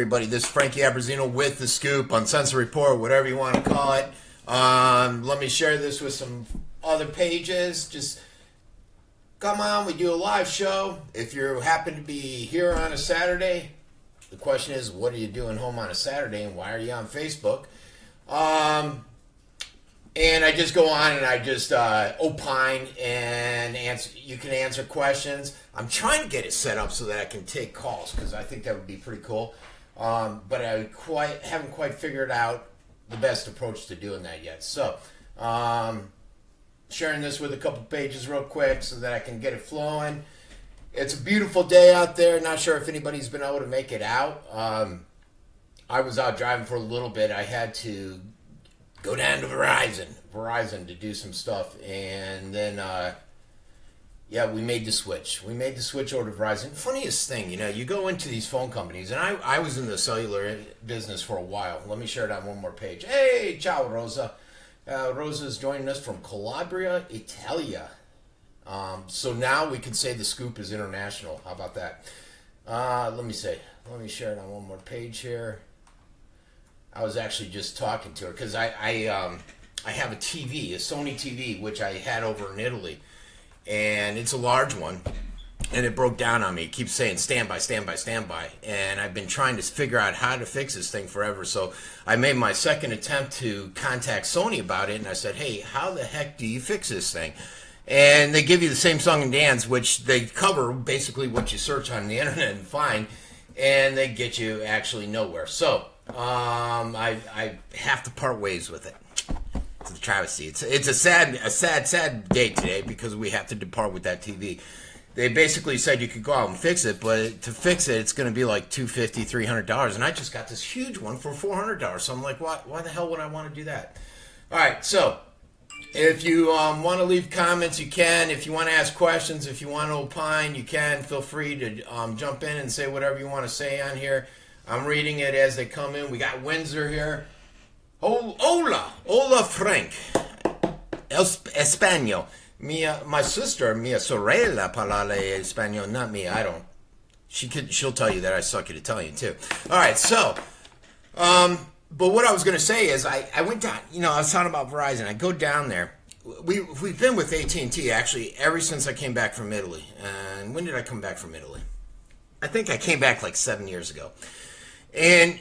everybody. This is Frankie Abbruzzino with The Scoop, Uncensored Report, whatever you want to call it. Let me share this with some other pages. Just come on, we do a live show. If you happen to be here on a Saturday, the question is, what are you doing home on a Saturday and why are you on Facebook? And I just go on and I just opine and answer. You can answer questions. I'm trying to get it set up so that I can take calls because I think that would be pretty cool. But I haven't quite figured out the best approach to doing that yet. So sharing this with a couple pages real quick so that I can get it flowing. It's a beautiful day out there. Not sure if anybody's been able to make it out. I was out driving for a little bit. I had to go down to Verizon to do some stuff, and then yeah, we made the switch. We made the switch over to Verizon. Funniest thing, you know, you go into these phone companies, and I was in the cellular business for a while. Let me share it on one more page. Hey, ciao, Rosa. Rosa is joining us from Calabria, Italia. So now we can say the scoop is international. How about that? Let me share it on one more page here. I was actually just talking to her because I have a TV, a Sony TV, which I had over in Italy, and it's a large one, and it broke down on me. It keeps saying stand by, stand by, stand by, and I've been trying to figure out how to fix this thing forever. So I made my second attempt to contact Sony about it, and I said, hey, how the heck do you fix this thing? And they give you the same song and dance, which they cover basically what you search on the internet and find, and they get you actually nowhere. So I have to part ways with it. It's a travesty. It's a sad day today because we have to depart with that TV. They basically said you could go out and fix it, but to fix it, it's going to be like $250, $300, and I just got this huge one for $400. So I'm like, why the hell would I want to do that? All right, so if you want to leave comments, you can. If you want to ask questions, if you want to opine, you can. Feel free to jump in and say whatever you want to say on here. I'm reading it as they come in. We got Windsor here. Hola, Frank. Español. My sister, mia sorella, parla español. Not me. I don't. She'll tell you that I suck at Italian too. All right. So, but what I was going to say is I went down. You know, I was talking about Verizon. I go down there. We've been with AT&T actually ever since I came back from Italy. And when did I come back from Italy? I think I came back like 7 years ago. And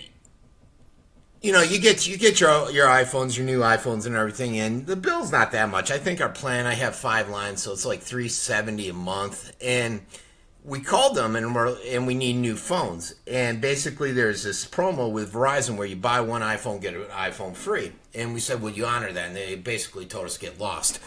you know, you get your iPhones, your new iPhones and everything, and the bill's not that much. I think our plan, I have 5 lines, so it's like $370 a month. And we called them and we need new phones. And basically there's this promo with Verizon where you buy one iPhone, get an iPhone free. And we said, well, you honor that. And they basically told us to get lost.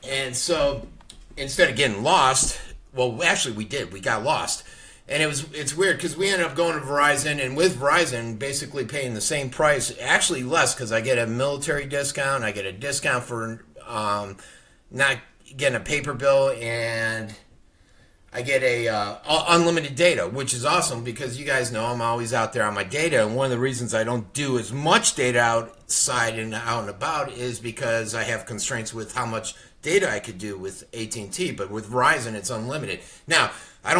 And so instead of getting lost, well, actually we did. We got lost. And it's weird because we ended up going to Verizon, and with Verizon, basically paying the same price, actually less, because I get a military discount, I get a discount for not getting a paper bill, and I get a unlimited data, which is awesome because you guys know I'm always out there on my data, and one of the reasons I don't do as much data outside and out and about is because I have constraints with how much data I could do with AT&T, but with Verizon, it's unlimited. Now, I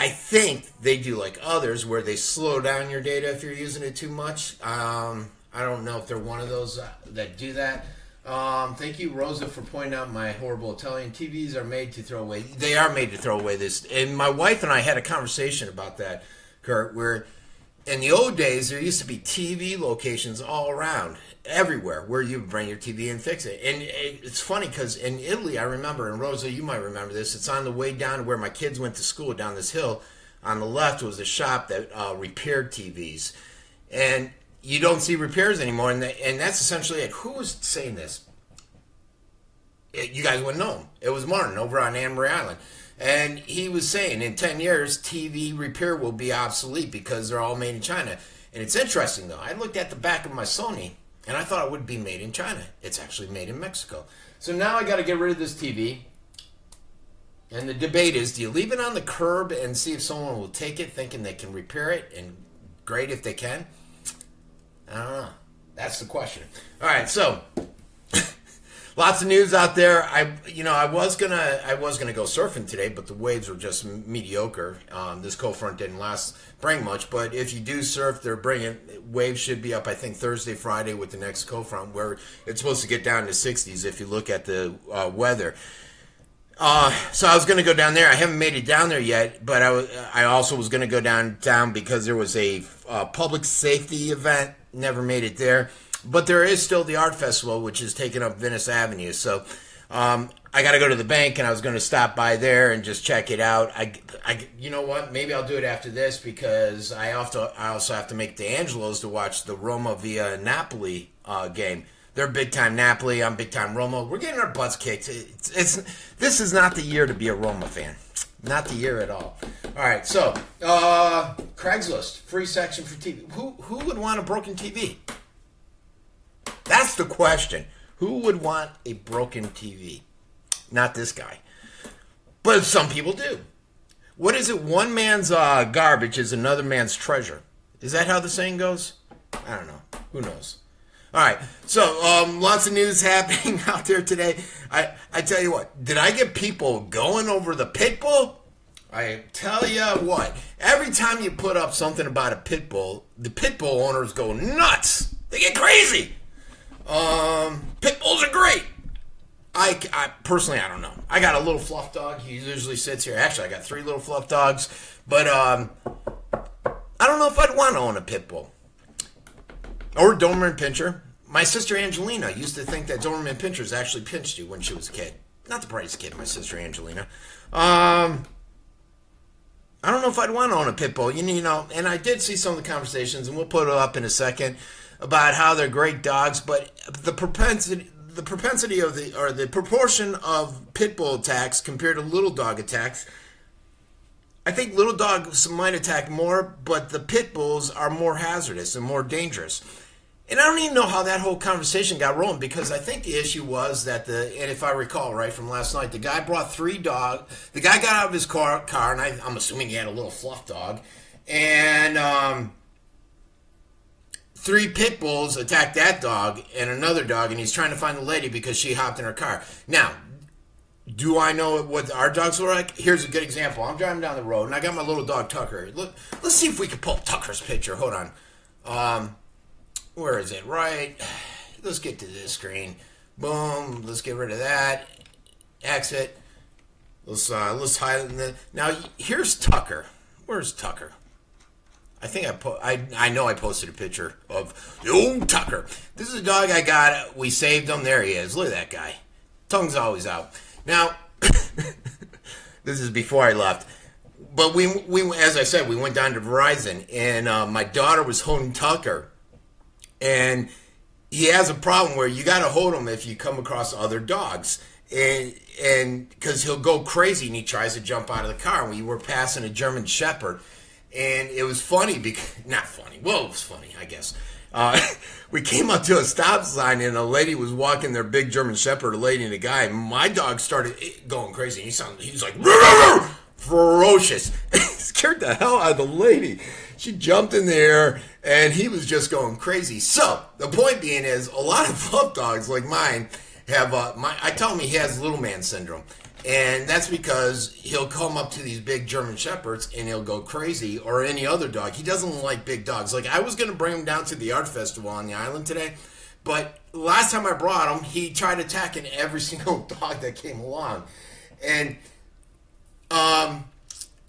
think they do like others where they slow down your data if you're using it too much. I don't know if they're one of those that do that. Thank you, Rosa, for pointing out my horrible Italian TVs are made to throw away. They are made to throw away this. And my wife and I had a conversation about that, Kurt, where in the old days, there used to be TV locations all around, everywhere, where you bring your TV and fix it. And it's funny because in Italy, I remember, and Rosa, you might remember this, it's on the way down to where my kids went to school down this hill. On the left was a shop that repaired TVs. And you don't see repairs anymore, and that's essentially it. Who was saying this? You guys wouldn't know him. It was Martin over on Anne Marie Island. And he was saying in 10 years, TV repair will be obsolete because they're all made in China. And it's interesting, though. I looked at the back of my Sony, and I thought it would be made in China. It's actually made in Mexico. So now I got to get rid of this TV. And the debate is, do you leave it on the curb and see if someone will take it thinking they can repair it? And great if they can. I don't know. That's the question. All right, so Lots of news out there. I was gonna go surfing today, but the waves were just mediocre. This cold front didn't bring much, but if you do surf, waves should be up. I think Thursday, Friday with the next cold front, where it's supposed to get down to 60s. If you look at the weather. So I was going to go down there. I haven't made it down there yet, but I also was going to go down because there was a public safety event. Never made it there. But there is still the art festival, which is taking up Venice Avenue. So I got to go to the bank, and I was going to stop by there and just check it out. You know what? Maybe I'll do it after this because I also have to make D'Angelo's to watch the Roma via Napoli game. They're big-time Napoli. I'm big-time Roma. We're getting our butts kicked. This is not the year to be a Roma fan. Not the year at all. All right, so Craigslist, free section for TV. Who would want a broken TV? That's the question. Who would want a broken TV? Not this guy. But some people do. What is it? One man's garbage is another man's treasure. Is that how the saying goes? I don't know. Who knows? All right, so lots of news happening out there today. I tell you what, did I get people going over the pit bull? I tell you what, every time you put up something about a pit bull, the pit bull owners go nuts. They get crazy. Pit bulls are great. I personally, I don't know. I got a little fluff dog. He usually sits here. Actually, I got 3 little fluff dogs. But I don't know if I'd want to own a pit bull. Or Doberman Pinscher. My sister Angelina used to think that Doberman Pinschers actually pinched you when she was a kid. Not the brightest kid, my sister Angelina. I don't know if I'd want to own a pit bull. You know, and I did see some of the conversations, and we'll put it up in a second, about how they're great dogs, but the propensity of the proportion of pit bull attacks compared to little dog attacks. I think little dogs might attack more, but the pit bulls are more hazardous and more dangerous. And I don't even know how that whole conversation got rolling, because I think the issue was that and if I recall right from last night, the guy brought 3 dogs. The guy got out of his car, and I'm assuming he had a little fluff dog, and 3 pit bulls attacked that dog and another dog, and he's trying to find the lady because she hopped in her car. Now, do I know what our dogs were like? Here's a good example. I'm driving down the road, and I got my little dog Tucker. Look, let's see if we can pull Tucker's picture. Hold on. Where is it? Right. Let's get to this screen. Boom. Let's get rid of that. Exit. Let's highlight the. Now here's Tucker. Where's Tucker? I think I know I posted a picture of old Tucker. This is a dog I got. We saved him. There he is. Look at that guy. Tongue's always out. Now, this is before I left. But we as I said, we went down to Verizon, and my daughter was holding Tucker. And he has a problem where you got to hold him if you come across other dogs. And because he'll go crazy and he tries to jump out of the car. We were passing a German Shepherd. And it was funny, not funny. Well, it was funny, I guess. We came up to a stop sign, and a lady was walking their big German Shepherd, a lady and a guy. My dog started going crazy. He was like, "Rrr!" Ferocious. Scared the hell out of the lady. She jumped in the air, and he was just going crazy. So the point being is, a lot of fluff dogs like mine have. I tell him he has little man syndrome. And that's because he'll come up to these big German Shepherds and he'll go crazy, or any other dog. He doesn't like big dogs. Like, I was going to bring him down to the art festival on the island today, but last time I brought him, he tried attacking every single dog that came along. And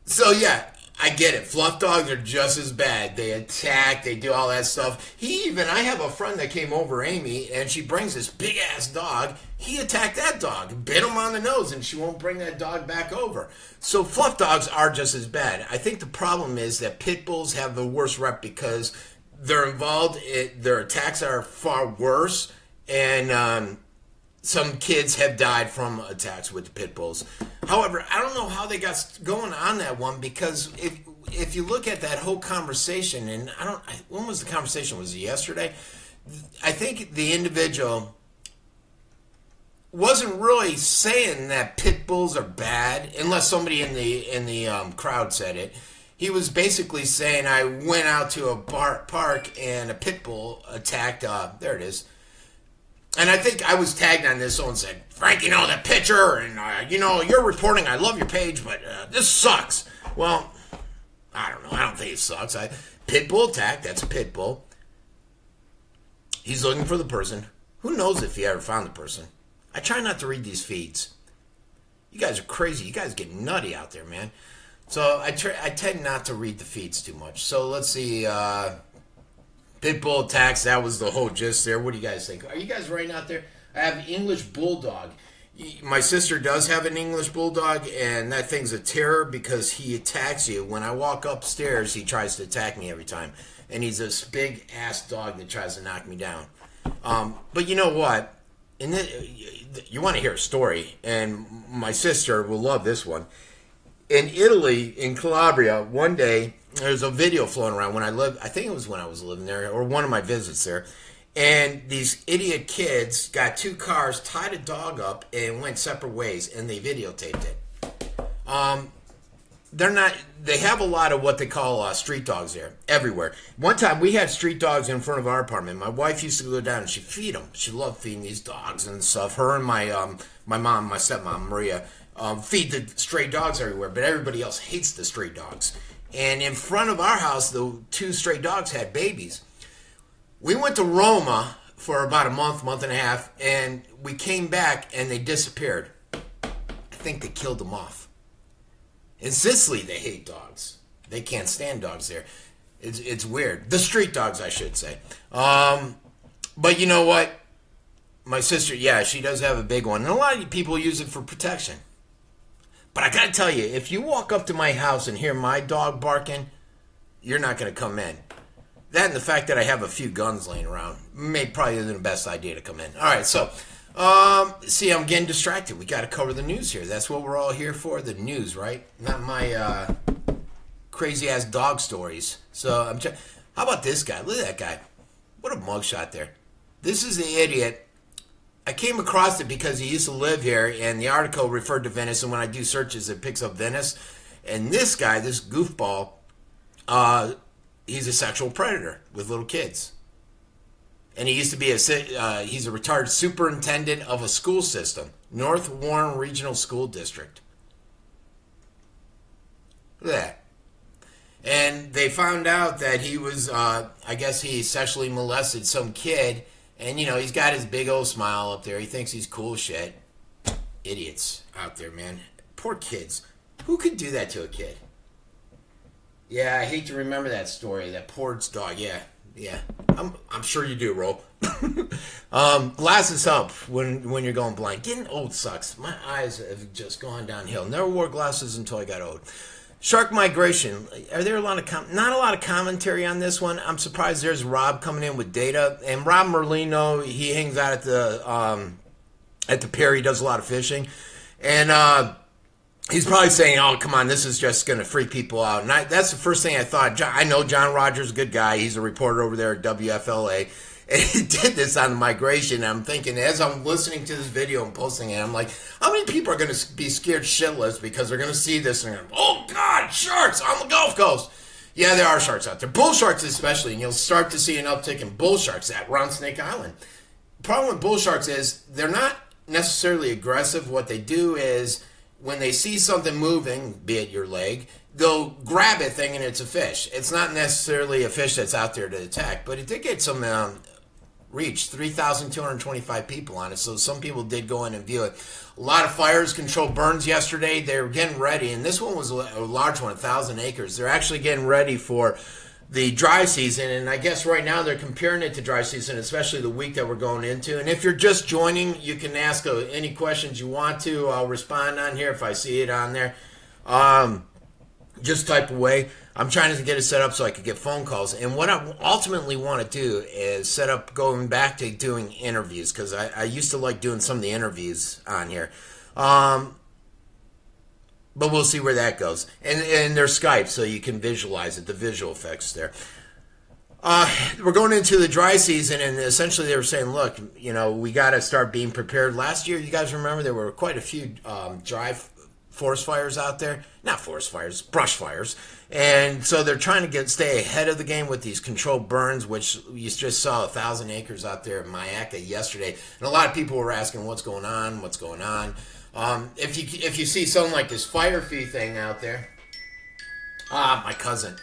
so, yeah, I get it. Fluff dogs are just as bad. They attack, they do all that stuff. I have a friend that came over, Amy, and she brings this big-ass dog. He attacked that dog, bit him on the nose, and she won't bring that dog back over. So fluff dogs are just as bad. I think the problem is that pit bulls have the worst rep because they're involved. Their attacks are far worse, and some kids have died from attacks with the pit bulls. However, I don't know how they got going on that one, because if you look at that whole conversation, and when was the conversation? Was it yesterday? I think the individual wasn't really saying that pit bulls are bad, unless somebody in the crowd said it. He was basically saying, I went out to a park and a pit bull attacked. There it is. And I think I was tagged on this. Someone said, Frank, you know, that picture, and, you know, you're reporting. I love your page, but this sucks. Well, I don't know. I don't think it sucks. Pit bull attack, that's a pit bull. He's looking for the person. Who knows if he ever found the person? I try not to read these feeds. You guys are crazy. You guys get nutty out there, man. So I tend not to read the feeds too much. So let's see. Pit bull attacks, that was the whole gist there. What do you guys think? Are you guys right out there? I have English bulldog. My sister does have an English bulldog, and that thing's a terror because he attacks you. When I walk upstairs, he tries to attack me every time. And he's this big-ass dog that tries to knock me down. But you know what? You want to hear a story, and my sister will love this one. In Italy, in Calabria, one day, there's a video floating around when I lived, I think it was when I was living there, or one of my visits there, and these idiot kids got two cars, tied a dog up, and went separate ways, and they videotaped it. They have a lot of what they call street dogs there, everywhere. One time, we had street dogs in front of our apartment. My wife used to go down and she'd feed them. She loved feeding these dogs and stuff. Her and my mom, my stepmom, Maria, feed the stray dogs everywhere, but everybody else hates the stray dogs. And in front of our house, the two stray dogs had babies. We went to Roma for about a month and a half, and we came back, and they disappeared. I think they killed them off. In Sicily, they hate dogs. They can't stand dogs there. It's weird. The street dogs, I should say. But you know what? My sister, yeah, she does have a big one. And a lot of people use it for protection. But I got to tell you, if you walk up to my house and hear my dog barking, you're not going to come in. That and the fact that I have a few guns laying around probably isn't the best idea to come in. All right, so, see, I'm getting distracted. We got to cover the news here. That's what we're all here for, the news, right? Not my crazy-ass dog stories. So, how about this guy? Look at that guy. What a mugshot there. This is the idiot. I came across it because he used to live here, and the article referred to Venice, and when I do searches, it picks up Venice. And this guy, this goofball, he's a sexual predator with little kids. And he used to be he's a retired superintendent of a school system, North Warren Regional School District. Look at that. And they found out that he was, I guess he sexually molested some kid. And, you know, he's got his big old smile up there. He thinks he's cool shit. Idiots out there, man. Poor kids. Who could do that to a kid? Yeah, I hate to remember that story. That poor dog. Yeah. I'm sure you do, Ro. Glasses up when you're going blind. Getting old sucks. My eyes have just gone downhill. Never wore glasses until I got old. Shark migration. Are there a lot of not a lot of commentary on this one? I'm surprised there's Rob coming in with data. And Rob Merlino, he hangs out at the pier. He does a lot of fishing, and he's probably saying, "Oh, come on, this is just going to freak people out." And that's the first thing I thought. I know John Rogers is a good guy. He's a reporter over there at WFLA. And he did this on the migration. I'm thinking, as I'm listening to this video and posting it, I'm like, how many people are going to be scared shitless because they're going to see this and they're going, oh, God, sharks on the Gulf Coast. Yeah, there are sharks out there. Bull sharks especially, and you'll start to see an uptick in bull sharks around Snake Island. The problem with bull sharks is they're not necessarily aggressive. What they do is when they see something moving, be it your leg, they'll grab it thinking it's a fish. It's not necessarily a fish that's out there to attack, but it did get some reach, 3,225 people on it, so some people did go in and view it. A lot of fires, controlled burns yesterday. They were getting ready, and this one was a large one, 1,000 acres. They're actually getting ready for the dry season, and I guess right now they're comparing it to dry season, especially the week that we're going into. And if you're just joining, you can ask any questions you want to. I'll respond on here if I see it on there. Just type away. I'm trying to get it set up so I could get phone calls. And what I ultimately want to do is set up going back to doing interviews, because I used to like doing some of the interviews on here. But we'll see where that goes. And they're Skype, so you can visualize it, the visual effects there. We're going into the dry season, and essentially they were saying, look, you know, we got to start being prepared. Last year, you guys remember, there were quite a few dry forest fires out there. Not forest fires, brush fires. And so they're trying to stay ahead of the game with these controlled burns, which you just saw 1,000 acres out there in Mayaca yesterday. And a lot of people were asking what's going on, what's going on. If you see something like this fire fee thing out there, my cousin,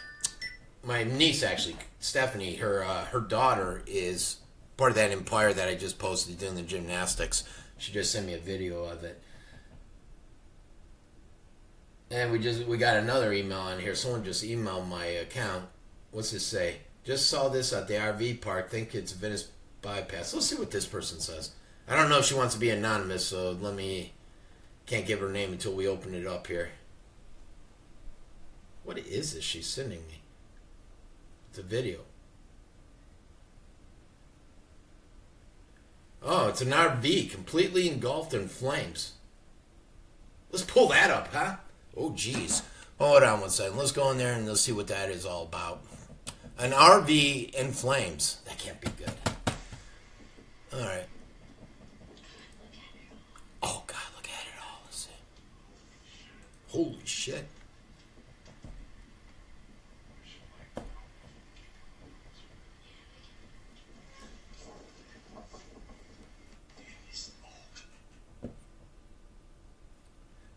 my niece actually, Stephanie, her daughter is part of that empire that I just posted doing the gymnastics. She just sent me a video of it. And we got another email on here. Someone just emailed my account. What's this say? Just saw this at the RV park. Think it's Venice bypass. Let's see what this person says. I don't know if she wants to be anonymous, so can't give her name until we open it up here. What is this she's sending me? It's a video. Oh, it's an RV completely engulfed in flames. Let's pull that up, huh? Oh, geez. Hold on one second. Let's go in there and let's see what that is all about. An RV in flames. That can't be good. All right. Oh, God, look at it all. Let's see. Holy shit.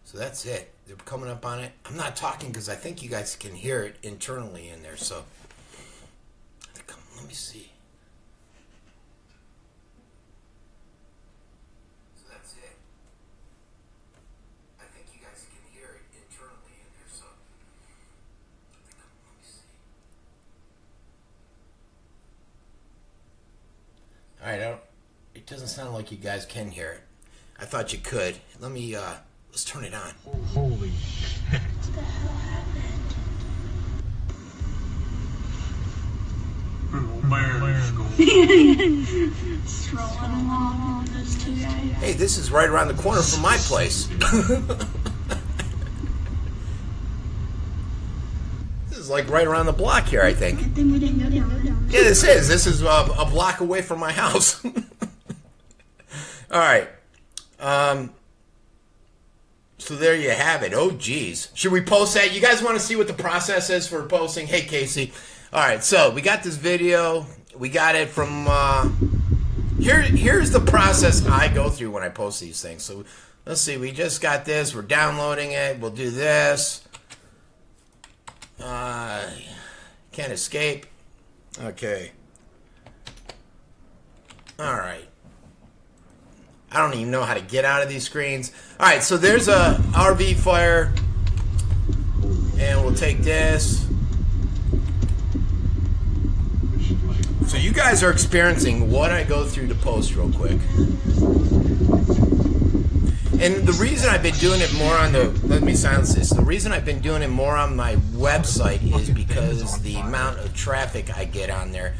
So that's it. They're coming up on it. I'm not talking because I think you guys can hear it internally in there. So let me see. So that's it. I think you guys can hear it internally in there. So let me see. All right. It doesn't sound like you guys can hear it. I thought you could. Let's turn it on. Holy shit. What the hell happened? Strolling along with those two guys. Hey, this is right around the corner from my place. This is like right around the block here, I think. Then we didn't go down. Yeah, this is. This is a block away from my house. All right. So there you have it. Oh, geez. Should we post that? You guys want to see what the process is for posting? Hey, Casey. All right, so we got this video. We got it from... Here's the process I go through when I post these things. So let's see. We just got this. We're downloading it. We'll do this. Can't escape. Okay. All right. I don't even know how to get out of these screens. All right, so there's a RV fire, and we'll take this. So you guys are experiencing what I go through to post real quick. And the reason I've been doing it more on let me silence this. The reason I've been doing it more on my website is because the amount of traffic I get on there.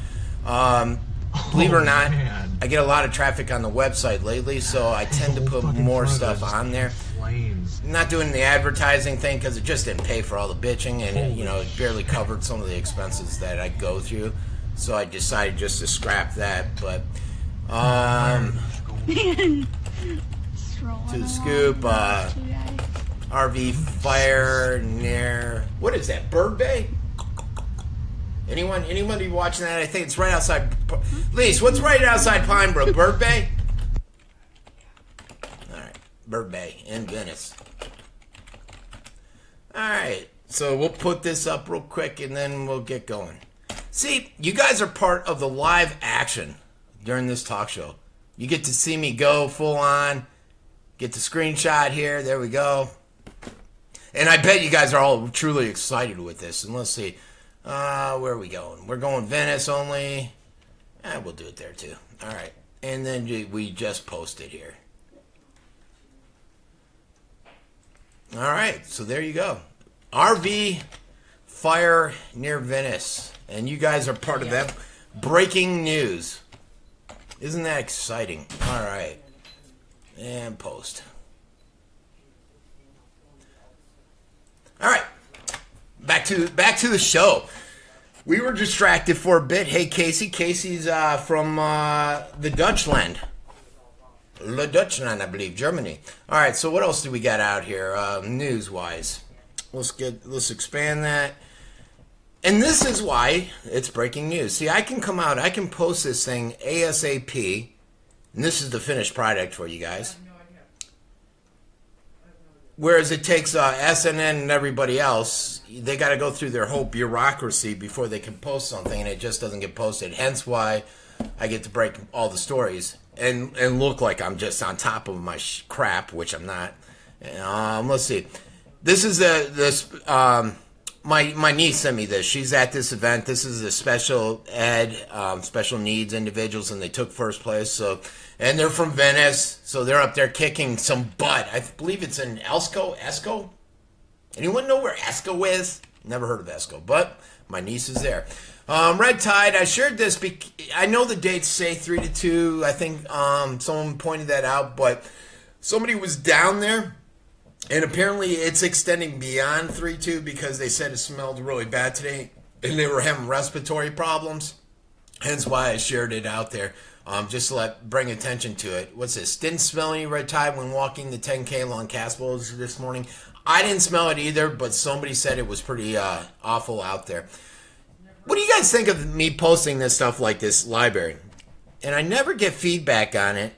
Believe it or not, I get a lot of traffic on the website lately, so I tend to put more stuff on there. I'm not doing the advertising thing because it just didn't pay for all the bitching, and it barely covered some of the expenses that I go through. So I decided just to scrap that. But to the scoop, RV fire near, what is that? Bird Bay? Anybody watching that? I think it's right outside. Lise, what's right outside Pinebrook? Bird Bay? All right, Bird Bay in Venice. All right, so we'll put this up real quick and then we'll get going. See, you guys are part of the live action during this talk show. You get to see me go full on, get the screenshot here. There we go. And I bet you guys are all truly excited with this. And let's see. Where are we going? We're going Venice only. We'll do it there too. All right. And then we just posted here. All right. So there you go. RV fire near Venice. And you guys are part of that breaking news. Isn't that exciting? All right. And post. All right. Back to the show. We were distracted for a bit. Hey, Casey. Casey's from the Dutchland. Le Deutschland, I believe, Germany. All right, so what else do we got out here, news-wise? Let's expand that. And this is why it's breaking news. See, I can come out, I can post this thing ASAP, and this is the finished product for you guys. Whereas it takes SNN and everybody else, they got to go through their whole bureaucracy before they can post something, and it just doesn't get posted. Hence why I get to break all the stories and look like I'm just on top of my crap, which I'm not. Let's see. This is my niece sent me this. She's at this event. This is a special ed, special needs individuals, and they took first place. So, and they're from Venice, so they're up there kicking some butt. I believe it's in Esco. Anyone know where Esco is? Never heard of Esco, but my niece is there. Red Tide. I shared this. I know the dates say 3 to 2. I think someone pointed that out, but somebody was down there. And apparently it's extending beyond 3-2 because they said it smelled really bad today and they were having respiratory problems. Hence why I shared it out there, just to bring attention to it. What's this? Didn't smell any red tide when walking the 10K along Castle this morning. I didn't smell it either, but somebody said it was pretty awful out there. What do you guys think of me posting this stuff like this library? And I never get feedback on it.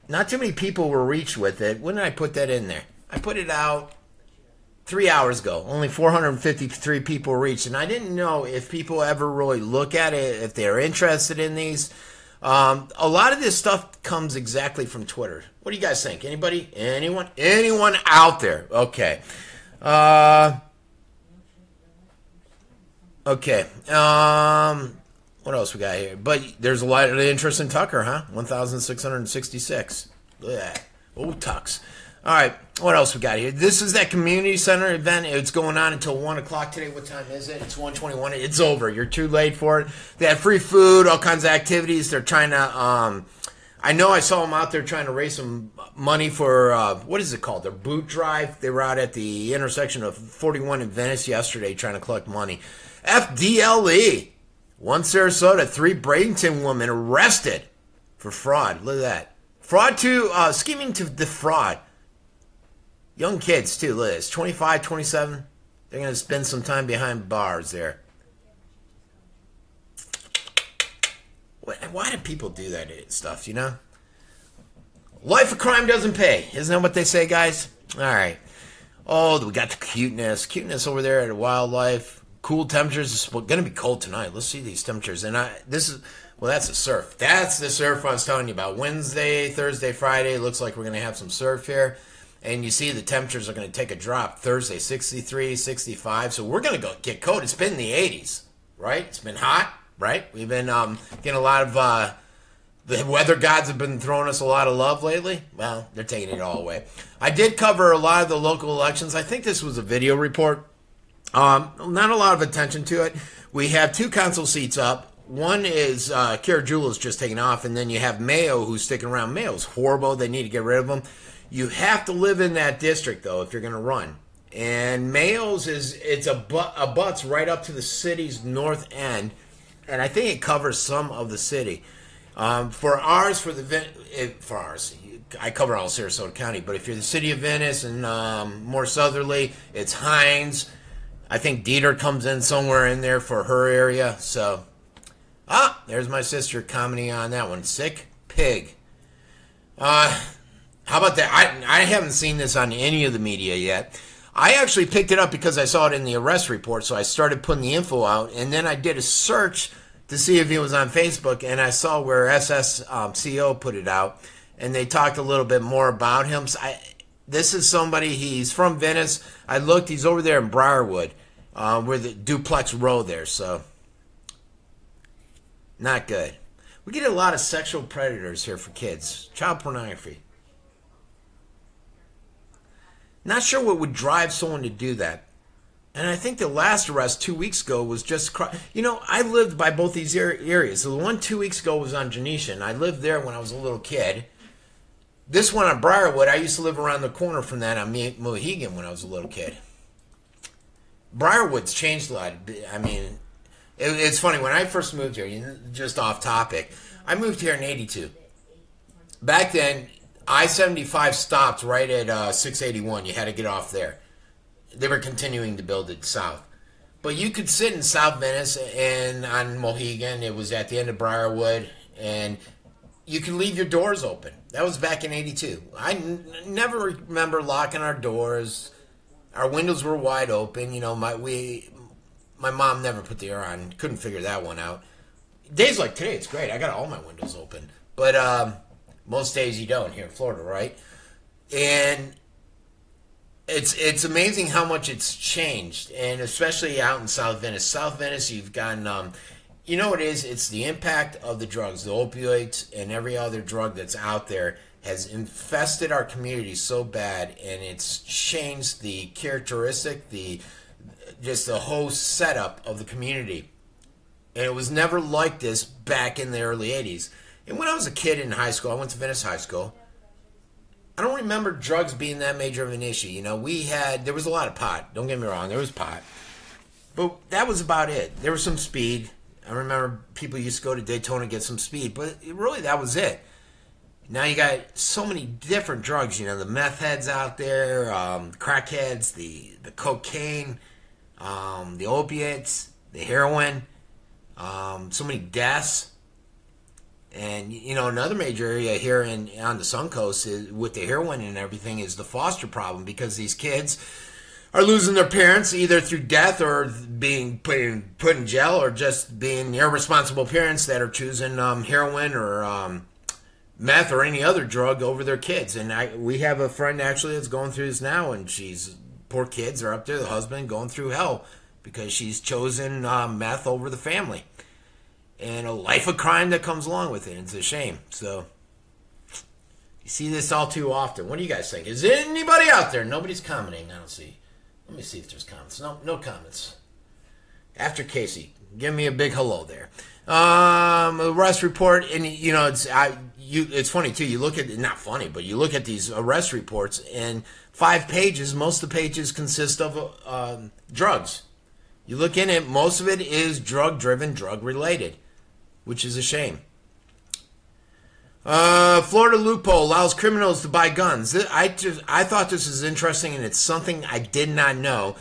Not too many people were reached with it. When did I put that in there? I put it out 3 hours ago. Only 453 people reached. And I didn't know if people ever really look at it, if they're interested in these. A lot of this stuff comes exactly from Twitter. What do you guys think? Anybody? Anyone? Anyone out there? Okay. Okay. What else we got here? But there's a lot of interest in Tucker, huh? 1,666. Look at that. Oh, Tux. All right. What else we got here? This is that community center event. It's going on until 1 o'clock today. What time is it? It's 1:21. It's over. You're too late for it. They have free food, all kinds of activities. They're trying to... I know I saw them out there trying to raise some money for... what is it called? Their boot drive. They were out at the intersection of 41 and Venice yesterday trying to collect money. FDLE. 1 Sarasota, 3 Bradenton women arrested for fraud. Look at that. Scheming to defraud. Young kids, too. Look at this. 25, 27. They're going to spend some time behind bars there. Why do people do that stuff, you know? Life of crime doesn't pay. Isn't that what they say, guys? All right. Oh, we got the cuteness. Cuteness over there at Wildlife. Cool temperatures. It's going to be cold tonight. Let's see these temperatures. And that's the surf. That's the surf I was telling you about. Wednesday, Thursday, Friday. Looks like we're going to have some surf here. And you see the temperatures are going to take a drop. Thursday, 63, 65. So we're going to go get cold. It's been in the 80s, right? It's been hot, right? We've been getting a lot of... the weather gods have been throwing us a lot of love lately. Well, they're taking it all away. I did cover a lot of the local elections. I think this was a video report. Not a lot of attention to it. We have 2 council seats up. One is Kara Jewell's just taken off, and then you have Mayo who's sticking around. Mayo's horrible. They need to get rid of him. You have to live in that district, though, if you're going to run. And Mayo's it's abuts right up to the city's north end, and I think it covers some of the city. For ours, I cover all Sarasota County, but if you're the city of Venice and more southerly, it's Hines. I think Dieter comes in somewhere in there for her area. So, there's my sister commenting on that one. Sick pig. How about that? I haven't seen this on any of the media yet. I actually picked it up because I saw it in the arrest report, so I started putting the info out, and then I did a search to see if it was on Facebook, and I saw where SSCO put it out, and they talked a little bit more about him. So this is somebody, he's from Venice. I looked, he's over there in Briarwood, where the Duplex Row there, so not good. We get a lot of sexual predators here for kids. Child pornography. Not sure what would drive someone to do that. And I think the last arrest 2 weeks ago was just... You know, I lived by both these areas. So the one 2 weeks ago was on Genesha, and I lived there when I was a little kid. This one on Briarwood, I used to live around the corner from that on Mohegan when I was a little kid. Briarwood's changed a lot. I mean, it's funny. When I first moved here, just off topic, I moved here in 82. back then, I-75 stopped right at 681. You had to get off there. They were continuing to build it south. But you could sit in South Venice and on Mohegan. It was at the end of Briarwood. And you could leave your doors open. That was back in 82. I never remember locking our doors. Our windows were wide open. You know, my mom never put the air on. Couldn't figure that one out. Days like today, it's great. I got all my windows open. But most days you don't here in Florida, right? And it's amazing how much it's changed, and especially out in South Venice. South Venice, you've gotten, you know what it is? It's the impact of the drugs, the opioids, and every other drug that's out there has infested our community so bad, and it's changed the characteristic, just the whole setup of the community. And it was never like this back in the early 80s. And when I was a kid in high school, I went to Venice High School. I don't remember drugs being that major of an issue. You know, there was a lot of pot. Don't get me wrong, there was pot. But that was about it. There was some speed. I remember people used to go to Daytona to get some speed. But really, that was it. Now you got so many different drugs. You know, the meth heads out there, crackheads, the cocaine, the opiates, the heroin, so many deaths. And, you know, another major area here on the Sun Coast is, with the heroin and everything, is the foster problem, because these kids are losing their parents either through death or being put in jail, or just being irresponsible parents that are choosing heroin or meth or any other drug over their kids. And we have a friend actually that's going through this now, and poor kids are up there, the husband going through hell because she's chosen meth over the family. And a life of crime that comes along with it. It's a shame. So, you see this all too often. What do you guys think? Is there anybody out there? Nobody's commenting. I don't see. Let me see if there's comments. No comments. After Casey, give me a big hello there. Arrest report, and you know, it's funny too. You look at, not funny, but you look at these arrest reports, and 5 pages. Most of the pages consist of drugs. You look in it, most of it is drug-driven, drug-related, which is a shame. Florida loophole allows criminals to buy guns. I thought this was interesting, and it's something I did not know.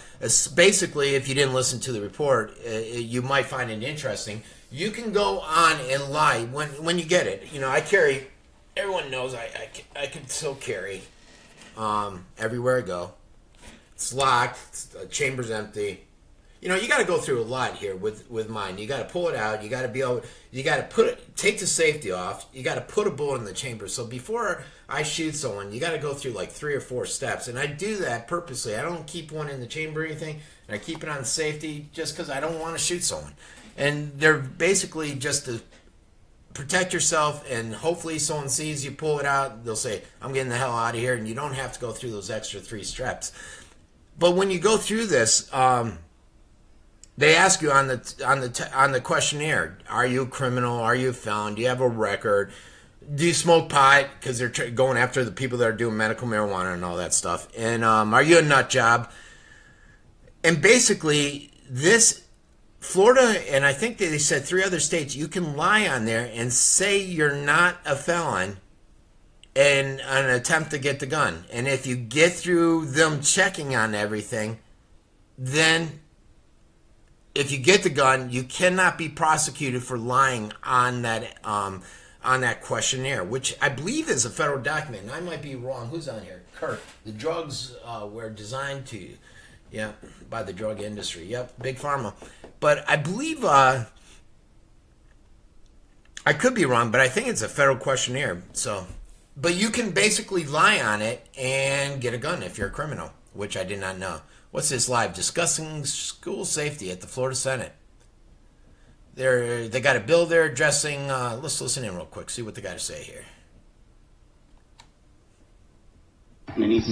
Basically, if you didn't listen to the report, you might find it interesting. You can go on and lie when you get it. You know, I carry. Everyone knows I can still carry everywhere I go. It's locked. The chamber's empty. You know, you got to go through a lot here with mine. You got to pull it out. You got to be able. You got to take the safety off. You got to put a bullet in the chamber. So before I shoot someone, you got to go through like 3 or 4 steps, and I do that purposely. I don't keep one in the chamber or anything, and I keep it on safety just because I don't want to shoot someone. And they're basically just to protect yourself, and hopefully someone sees you pull it out. They'll say, "I'm getting the hell out of here," and you don't have to go through those extra 3 steps. But when you go through this, they ask you on the questionnaire: are you a criminal? Are you a felon? Do you have a record? Do you smoke pot? Because they're going after the people that are doing medical marijuana and all that stuff. And are you a nut job? And basically, this Florida, and I think they said 3 other states, you can lie on there and say you're not a felon in an attempt to get the gun. And if you get through them checking on everything, then if you get the gun, you cannot be prosecuted for lying on that questionnaire, which I believe is a federal document. And I might be wrong. Who's on here? Kurt. The drugs were designed to, by the drug industry. Yep, Big Pharma. But I believe, I could be wrong, but I think it's a federal questionnaire. So, but you can basically lie on it and get a gun if you're a criminal, which I did not know. What's this live? Discussing school safety at the Florida Senate. They got a bill they're addressing. Let's listen in real quick, see what they got to say here. And each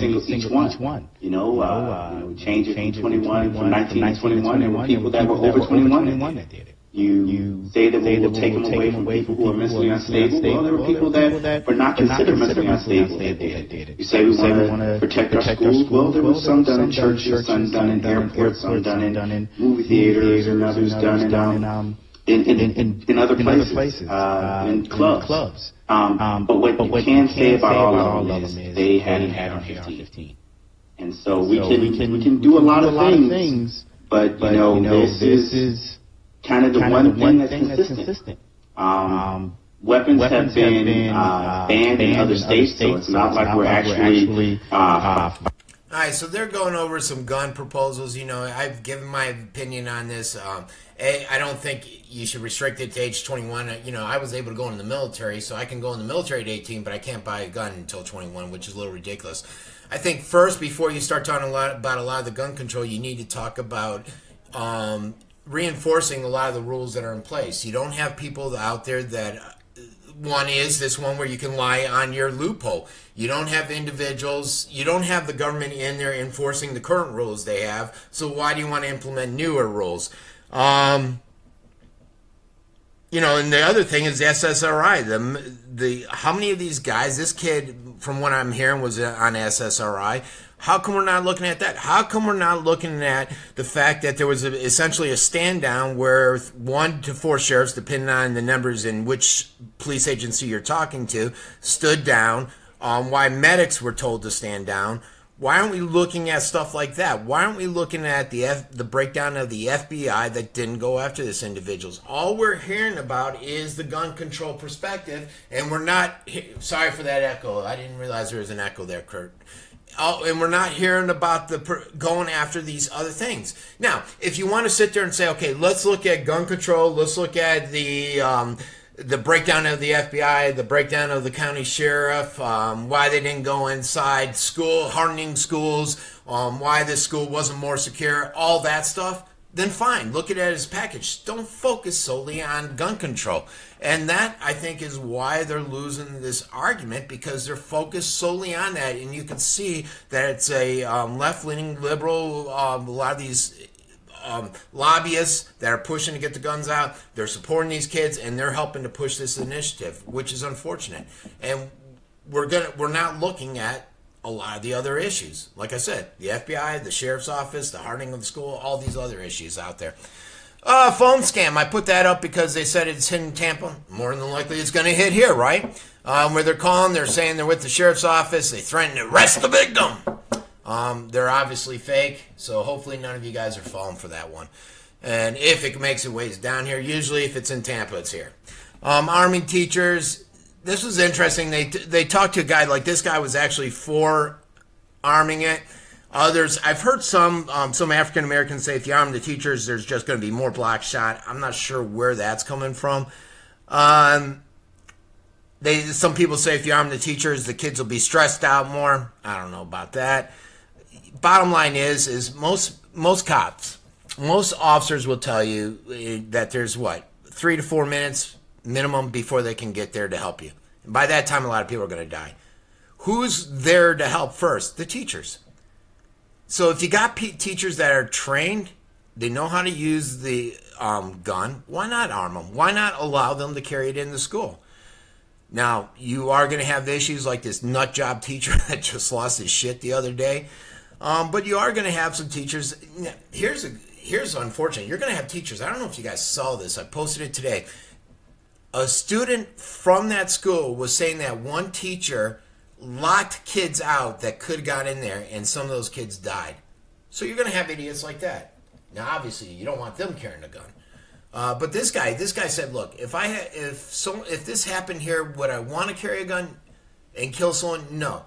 one. You know, change it from 21, from 19 to 21. There were people that were over 21 that did it. You say that we will take them away from people who are mentally unstable. Well, there were people that were not considered mentally unstable that did it. You say we want to protect our schools. Well, there was some done in churches, some done in airports, some done in movie theaters, and others done in other places, in clubs. But what you can say about all of them is they had an AR-15. And so we can do a lot of things, but you know, this is kind of the one thing that's consistent. Weapons have been banned in other states, so it's not like we're actually all right, so they're going over some gun proposals. You know, I've given my opinion on this. I don't think you should restrict it to age 21. You know, I was able to go in the military, so I can go in the military at 18, but I can't buy a gun until 21, which is a little ridiculous. I think first, before you start talking about a lot of the gun control, you need to talk about reinforcing a lot of the rules that are in place. You don't have people out there that... One is this one where you can lie on your loophole. You don't have individuals, you don't have the government in there enforcing the current rules they have, so why do you want to implement newer rules? You know, and the other thing is the SSRI. How many of these guys, this kid, from what I'm hearing, was on SSRI. How come we're not looking at that? How come we're not looking at the fact that there was essentially a stand down where 1 to 4 sheriffs, depending on the numbers in which police agency you're talking to, stood down, why medics were told to stand down? Why aren't we looking at stuff like that? Why aren't we looking at the breakdown of the FBI that didn't go after this individuals? All we're hearing about is the gun control perspective, and we're not... Sorry for that echo. I didn't realize there was an echo there, Kurt. And we're not hearing about going after these other things. Now, if you want to sit there and say, okay, let's look at gun control, let's look at the breakdown of the FBI, the breakdown of the county sheriff, why they didn't go inside school, hardening schools, why this school wasn't more secure, all that stuff, then fine, look at it as a package. Don't focus solely on gun control. And that, I think, is why they're losing this argument, because they're focused solely on that. And you can see that it's a left-leaning liberal, a lot of these lobbyists that are pushing to get the guns out, they're supporting these kids, and they're helping to push this initiative, which is unfortunate. And we're not looking at a lot of the other issues. Like I said, the FBI, the sheriff's office, the hardening of the school, all these other issues out there. Phone scam. I put that up because they said it's hit in Tampa. More than likely it's going to hit here, right? Where they're calling, they're saying they're with the sheriff's office. They threaten to arrest the victim. They're obviously fake, so hopefully none of you guys are falling for that one. And if it makes its ways down here, usually if it's in Tampa, it's here. Arming teachers. This was interesting. They talked to a guy, like this guy was actually for arming it. Others, I've heard some African Americans say if you arm the teachers, there's just going to be more black shot. I'm not sure where that's coming from. Some people say if you arm the teachers, the kids will be stressed out more. I don't know about that. Bottom line is most cops, most officers will tell you that there's 3 to 4 minutes minimum before they can get there to help you. And by that time, a lot of people are going to die. Who's there to help first? The teachers. So if you got teachers that are trained, they know how to use the gun, why not arm them? Why not allow them to carry it in the school? Now, you are going to have issues like this nut job teacher that just lost his shit the other day. But you are going to have some teachers. Here's unfortunate. You're going to have teachers. I don't know if you guys saw this. I posted it today. A student from that school was saying that one teacher locked kids out that could have got in there, and some of those kids died. So you're going to have idiots like that. Now, obviously, you don't want them carrying a gun. But this guy said, look, if this happened here, would I want to carry a gun and kill someone? No.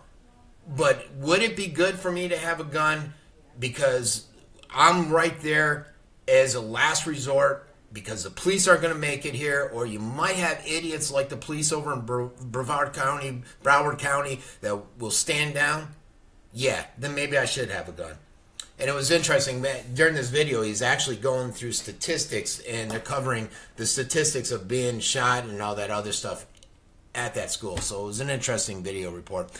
But would it be good for me to have a gun because I'm right there as a last resort because the police aren't going to make it here, or you might have idiots like the police over in Broward County that will stand down? Yeah, then maybe I should have a gun. And it was interesting, during this video, he's actually going through statistics, and they're covering the statistics of being shot and all that other stuff at that school. So it was an interesting video report.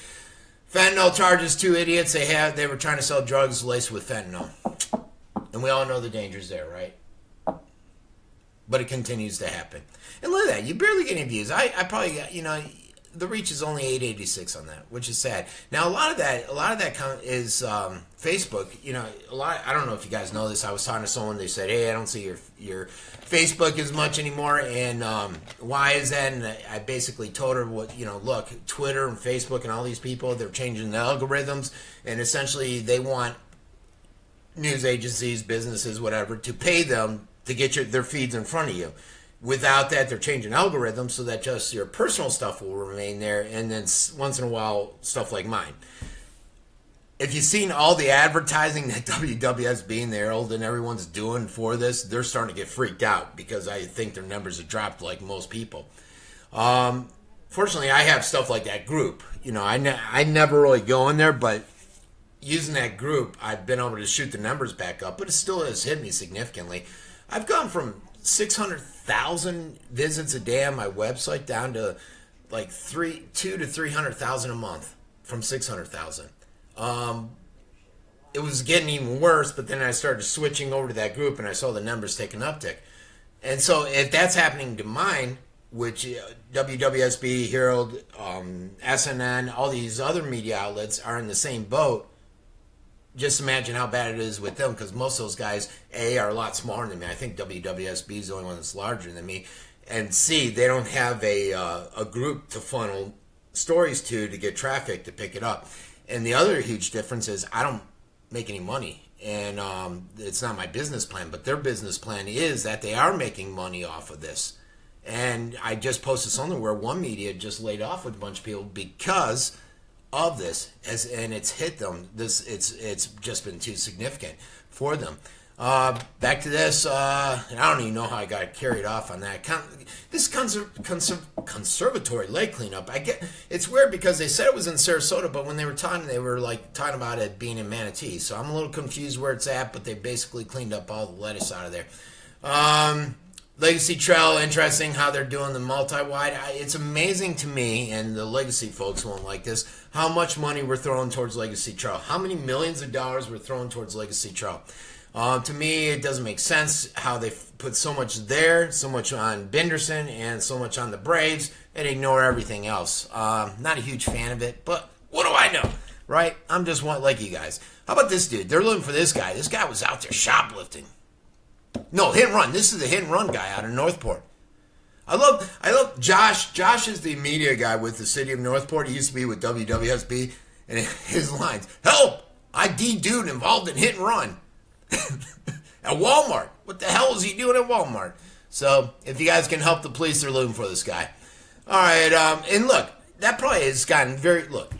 Fentanyl charges, 2 idiots. They were trying to sell drugs laced with fentanyl. And we all know the dangers there, right? But it continues to happen. And look at that. You barely get any views. I probably got, the reach is only 886 on that, which is sad. Now a lot of that is Facebook. You know, I don't know if you guys know this. I was talking to someone. They said, "Hey, I don't see your Facebook as much anymore." And why is that? And I basically told her what, you know, look, Twitter and Facebook and all these people, they're changing the algorithms, and essentially they want news agencies, businesses, whatever, to pay them to get their feeds in front of you. Without that, they're changing algorithms so that just your personal stuff will remain there, and then once in a while, stuff like mine. If you've seen all the advertising that WWSB and the Herald and everyone's doing for this, they're starting to get freaked out because I think their numbers have dropped like most people. Fortunately, I have stuff like that group. You know, I never really go in there, but using that group, I've been able to shoot the numbers back up, but it still has hit me significantly. I've gone from 600,000 visits a day on my website down to like 200,000 to 300,000 a month from 600,000. It was getting even worse, but then I started switching over to that group and I saw the numbers take an uptick. And so if that's happening to mine, which WWSB, Herald, SNN, all these other media outlets are in the same boat, just imagine how bad it is with them, because most of those guys, A, are a lot smaller than me. I think WWSB is the only one that's larger than me. And C, they don't have a group to funnel stories to get traffic to pick it up. And the other huge difference is I don't make any money. And it's not my business plan, but their business plan is that they are making money off of this. And I just posted something where one media just laid off with a bunch of people because of this, and it's hit them. It's just been too significant for them. Back to this, and I don't even know how I got carried off on that. This conservatory lake cleanup, it's weird because they said it was in Sarasota, but when they were talking talking about it being in Manatee. So I'm a little confused where it's at, but they basically cleaned up all the lettuce out of there. Legacy Trail, interesting how they're doing the multi-wide. It's amazing to me, and the Legacy folks won't like this, how much money we're throwing towards Legacy Trail. How many millions of dollars we're throwing towards Legacy Trail. To me, it doesn't make sense how they put so much there, so much on Benderson, and so much on the Braves, and ignore everything else. Not a huge fan of it, but what do I know, right? I'm just one like you guys. How about this dude? They're looking for this guy. This guy was out there shoplifting. No, hit and run. This is the hit and run guy out of Northport. I love Josh. Josh is the media guy with the city of Northport. He used to be with WWSB, and his lines: "Help! ID dude involved in hit and run at Walmart. What the hell is he doing at Walmart?" So, if you guys can help the police, they're looking for this guy. All right, and look, that probably has gotten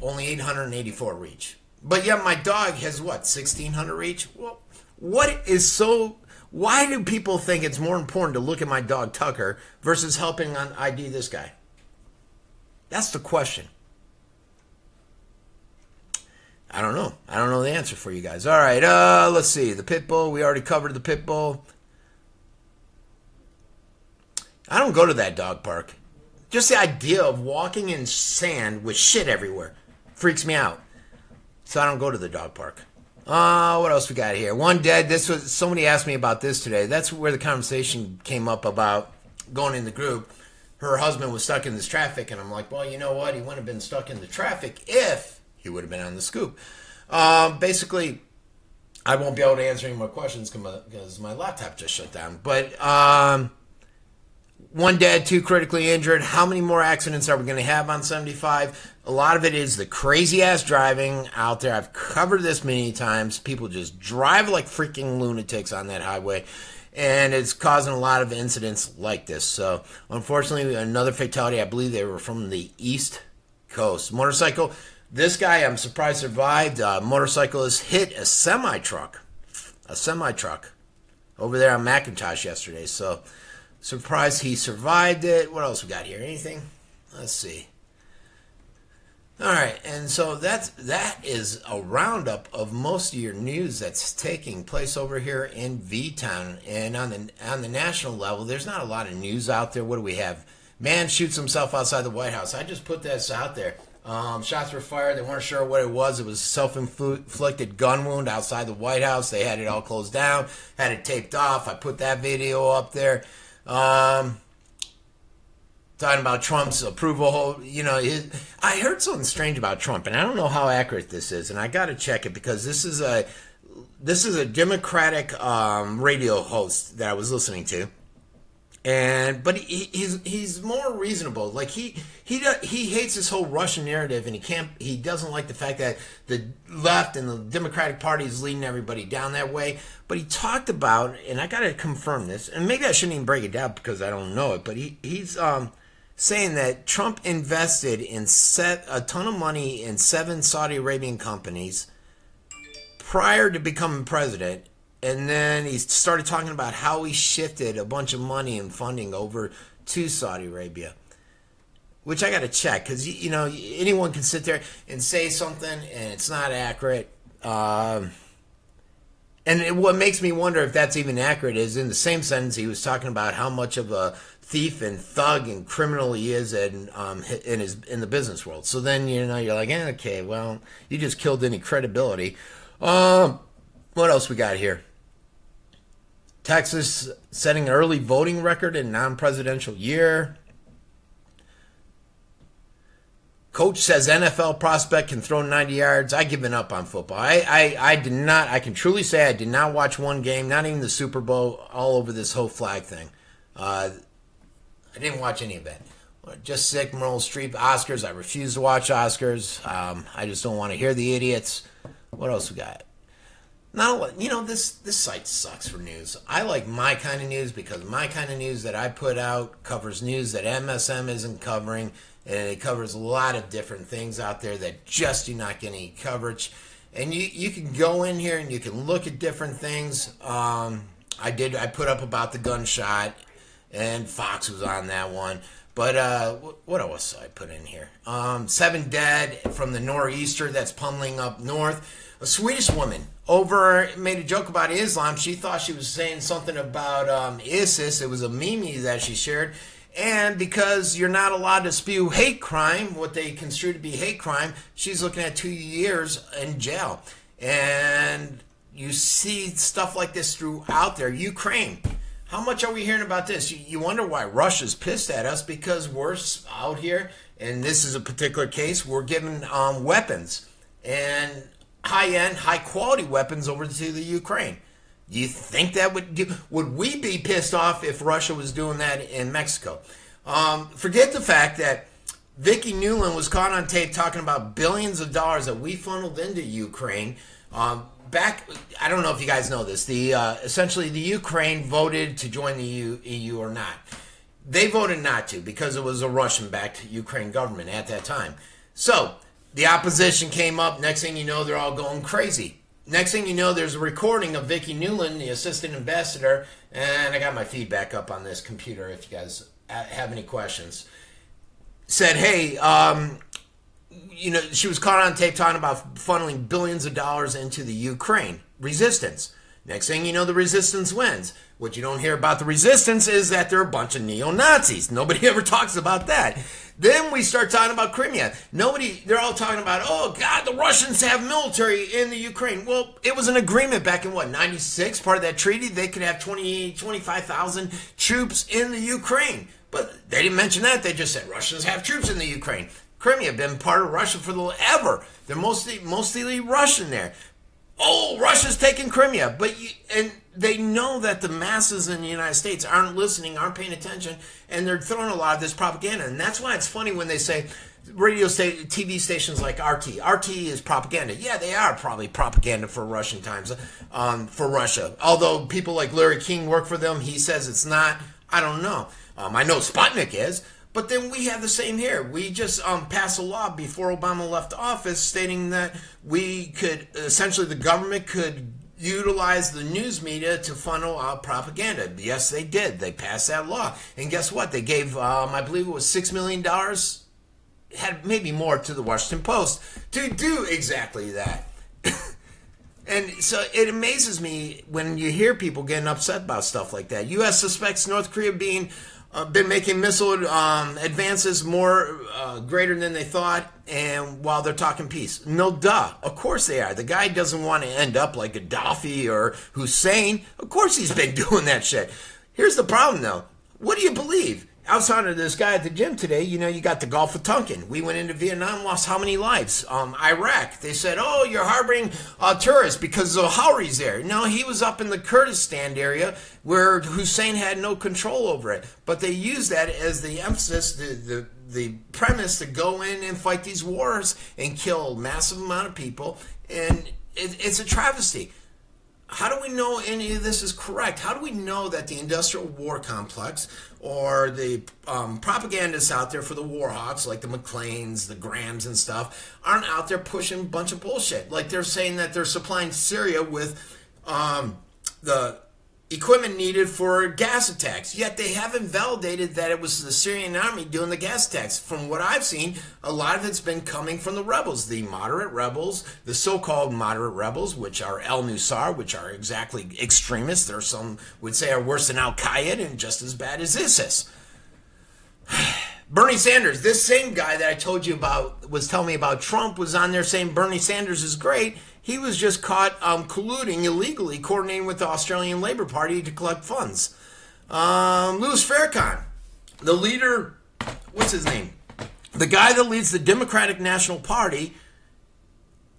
only 884 reach, but yet my dog has what, 1,600 reach? Well, why do people think it's more important to look at my dog Tucker versus helping on ID this guy? That's the question. I don't know. I don't know the answer for you guys. All right, let's see. The pit bull. We already covered the pit bull. I don't go to that dog park. Just the idea of walking in sand with shit everywhere freaks me out. So I don't go to the dog park. What else we got here? One dead. Somebody asked me about this today. That's where the conversation came up about going in the group. Her husband was stuck in this traffic, and I'm like, well, you know what? He wouldn't have been stuck in the traffic if he would have been on the scoop. Basically, I won't be able to answer any more questions because my laptop just shut down. But one dead, 2 critically injured. How many more accidents are we going to have on 75? A lot of it is the crazy-ass driving out there. I've covered this many times. People just drive like freaking lunatics on that highway, and it's causing a lot of incidents like this. So, unfortunately, another fatality. I believe they were from the East Coast. Motorcycle. This guy, I'm surprised, survived. Motorcyclist hit a semi-truck over there on McIntosh yesterday. So, surprised he survived it. What else we got here? Anything? Let's see. All right, and so that is a roundup of most of your news that's taking place over here in V-Town. And on the national level, there's not a lot of news out there. What do we have? Man shoots himself outside the White House. I just put this out there. Shots were fired. They weren't sure what it was. It was a self-inflicted gun wound outside the White House. They had it all closed down, had it taped off. I put that video up there. talking about Trump's approval. You know, I heard something strange about Trump, and I don't know how accurate this is, and I got to check it because this is a Democratic radio host that I was listening to. But he's more reasonable. Like he hates this whole Russian narrative, and he doesn't like the fact that the left and the Democratic Party is leading everybody down that way. But he talked about, and I got to confirm this, and maybe I shouldn't even break it down because I don't know it. But he's saying that Trump invested a ton of money in 7 Saudi Arabian companies prior to becoming president. And then he started talking about how he shifted a bunch of money and funding over to Saudi Arabia, which I got to check because, you know, anyone can sit there and say something and it's not accurate. What makes me wonder if that's even accurate is in the same sentence he was talking about how much of a thief and thug and criminal he is in the business world. So then, you know, you're like, okay, well, you just killed any credibility. What else we got here? Texas setting an early voting record in non-presidential year. Coach says NFL prospect can throw 90 yards. I given up on football. I did not. I can truly say I did not watch one game, not even the Super Bowl, all over this whole flag thing. I didn't watch any of it. Just sick, Meryl Streep, Oscars. I refuse to watch Oscars. I just don't want to hear the idiots. What else we got? You know, this site sucks for news. I like my kind of news because my kind of news that I put out covers news that MSM isn't covering, and it covers a lot of different things out there that just do not get any coverage. And you can go in here and you can look at different things. I put up about the gunshot, and Fox was on that one. But what else did I put in here? 7 dead from the nor'easter that's pummeling up north. A Swedish woman made a joke about Islam. She thought she was saying something about ISIS. It was a meme that she shared. And because you're not allowed to spew hate crime, what they construe to be hate crime, she's looking at 2 years in jail. And you see stuff like this throughout there. Ukraine. How much are we hearing about this? You wonder why Russia's pissed at us because we're out here, and this is a particular case, we're giving weapons and high-end, high-quality weapons over to the Ukraine. Do you think that would we be pissed off if Russia was doing that in Mexico? Forget the fact that Vicki Newland was caught on tape talking about billions of dollars that we funneled into Ukraine. I don't know if you guys know this. Essentially, the Ukraine voted to join the EU or not. They voted not to because it was a Russian-backed Ukraine government at that time. So the opposition came up. Next thing you know, they're all going crazy. Next thing you know, there's a recording of Vicki Newland, the assistant ambassador, and I got my feedback up on this computer if you guys have any questions. Said, hey, you know, she was caught on tape talking about funneling billions of dollars into the Ukraine resistance. Next thing you know, the resistance wins. What you don't hear about the resistance is that they're a bunch of neo-Nazis. Nobody ever talks about that. Then we start talking about Crimea. They're all talking about, oh, God, the Russians have military in the Ukraine. Well, it was an agreement back in, 96, part of that treaty. They could have 25,000 troops in the Ukraine. But they didn't mention that. They just said Russians have troops in the Ukraine. Crimea been part of Russia for ever. They're mostly Russian there. Oh, Russia's taking Crimea. And they know that the masses in the United States aren't listening, aren't paying attention, and they're throwing a lot of this propaganda. And that's why it's funny when they say TV stations like RT. RT is propaganda. Yeah, they are probably propaganda for Russian times, for Russia. Although people like Larry King work for them, he says it's not. I don't know. I know Sputnik is. But then we have the same here. We just passed a law before Obama left office stating that we could, essentially the government could utilize the news media to funnel out propaganda. Yes, they did. They passed that law. And guess what? They gave, I believe it was $6 million, had maybe more, to the Washington Post to do exactly that. And so it amazes me when you hear people getting upset about stuff like that. U.S. suspects North Korea been making missile advances more greater than they thought, and while they're talking peace. No, duh. Of course they are. The guy doesn't want to end up like Gaddafi or Hussein. Of course he's been doing that shit. Here's the problem, though. What do you believe? outside of this guy at the gym today, you know, you got the Gulf of Tonkin. We went into Vietnam, lost how many lives? Iraq. They said, oh, you're harboring tourists because the Houris there. No, he was up in the Kurdistan area where Hussein had no control over it. But they used that as the emphasis, the premise to go in and fight these wars and kill a massive amount of people. And it's a travesty. How do we know any of this is correct? How do we know that the industrial war complex or the propagandists out there for the war hawks, like the McLeans, the Grahams and stuff, aren't out there pushing a bunch of bullshit? Like they're saying that they're supplying Syria with the equipment needed for gas attacks, yet they haven't validated that it was the Syrian army doing the gas attacks. From what I've seen, a lot of it's been coming from the rebels, the moderate rebels, the so-called moderate rebels, which are al-Nusra, which are exactly extremists. There are some would say are worse than Al-Qaeda and just as bad as ISIS. Bernie Sanders, this same guy that I told you about was telling me about Trump, was on there saying Bernie Sanders is great. He was just caught colluding illegally, coordinating with the Australian Labor Party to collect funds. Louis Farrakhan, the leader, what's his name? The guy that leads the Democratic National Party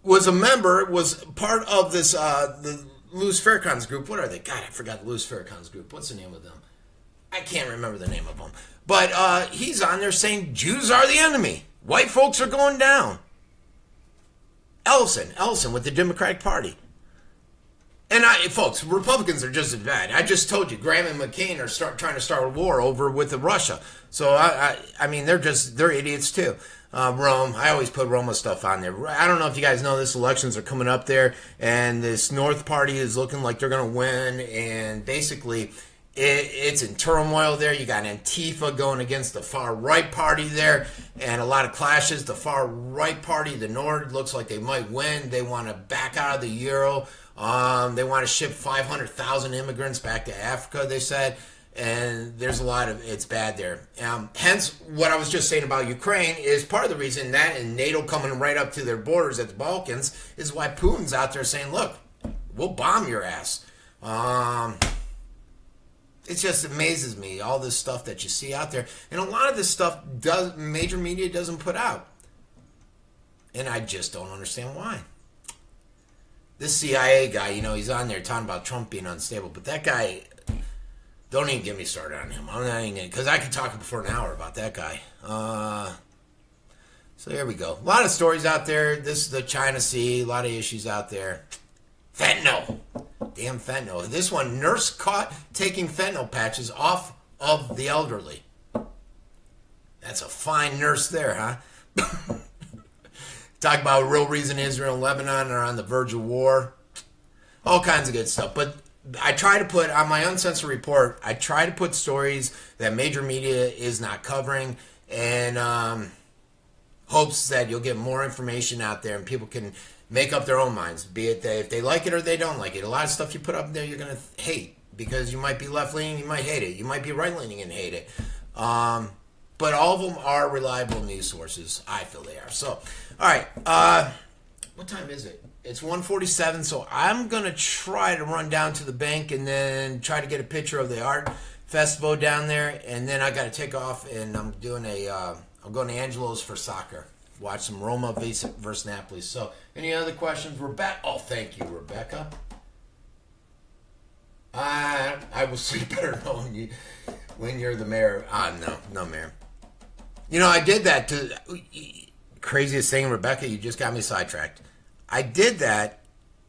was a member, was part of this, the Louis Farrakhan's group. What are they? God, I forgot Louis Farrakhan's group. What's the name of them? I can't remember the name of them. But he's on there saying Jews are the enemy. White folks are going down. Ellison with the Democratic Party. And folks, Republicans are just as bad. I just told you, Graham and McCain are trying to start a war over with Russia. So, I mean, they're idiots too. Rome, I always put Roma stuff on there. I don't know if you guys know this, elections are coming up there, and this North Party is looking like they're going to win, and basically it's in turmoil there. You got Antifa going against the far right party there, and a lot of clashes. The far right party, the Nord, looks like they might win. They want to back out of the euro. They want to ship 500,000 immigrants back to Africa, they said, and there's a lot of, it's bad there. Hence, what I was just saying about Ukraine is part of the reason that, and NATO coming right up to their borders at the Balkans, is why Putin's out there saying, look, we'll bomb your ass. It just amazes me, all this stuff that you see out there. And a lot of this stuff major media doesn't put out. And I just don't understand why. This CIA guy, you know, he's on there talking about Trump being unstable. But that guy, don't even get me started on him. I'm not even going to, because I could talk for an hour about that guy. So there we go. A lot of stories out there. This is the China Sea. A lot of issues out there. Fentanyl. Damn fentanyl. This one, nurse caught taking fentanyl patches off of the elderly. That's a fine nurse there, huh? Talk about real reason Israel and Lebanon are on the verge of war. All kinds of good stuff. But I try to put, on my uncensored report, I try to put stories that major media is not covering, and hopes that you'll get more information out there and people can make up their own minds, be it if they like it or they don't like it. A lot of stuff you put up there you're going to hate because you might be left-leaning, you might hate it. You might be right-leaning and hate it. But all of them are reliable news sources. I feel they are. So, all right. What time is it? It's 1:47, so I'm going to try to run down to the bank and then try to get a picture of the art festival down there. And then I got to take off, and I'm doing I'm going to Angelo's for soccer. Watch some Roma versus Napoli. So, any other questions? Rebecca? Oh, thank you, Rebecca. I will sleep better knowing when you're the mayor. No, mayor. You know, I did that to... Craziest thing, Rebecca, you just got me sidetracked. I did that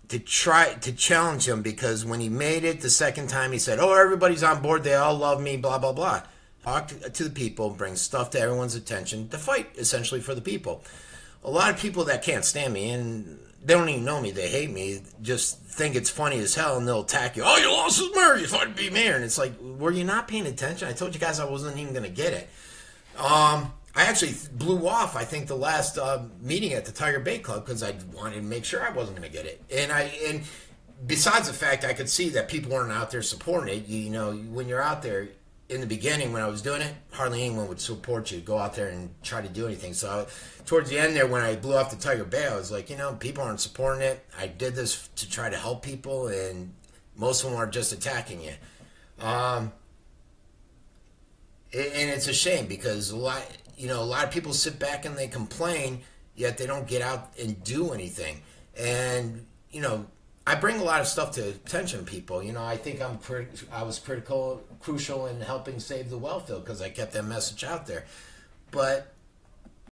to try to challenge him because when he made it the second time, he said, oh, everybody's on board. They all love me, blah, blah, blah. Talk to the people, bring stuff to everyone's attention, to fight, essentially, for the people. A lot of people that can't stand me, and they don't even know me, they hate me, just think it's funny as hell, and they'll attack you. Oh, you lost as mayor, you thought to be mayor. And it's like, were you not paying attention? I told you guys I wasn't even going to get it. I actually blew off, I think, the last meeting at the Tiger Bay Club because I wanted to make sure I wasn't going to get it. And besides the fact I could see that people weren't out there supporting it, you know, when you're out there, in the beginning, when I was doing it, hardly anyone would support you, go out there and try to do anything. So towards the end there, when I blew off the Tiger Bay, I was like, you know, people aren't supporting it. I did this to try to help people, and most of them are just attacking you. And it's a shame because a lot of people sit back and they complain, yet they don't get out and do anything. And I bring a lot of stuff to attention to people. I think I was crucial in helping save the well field because I kept that message out there. But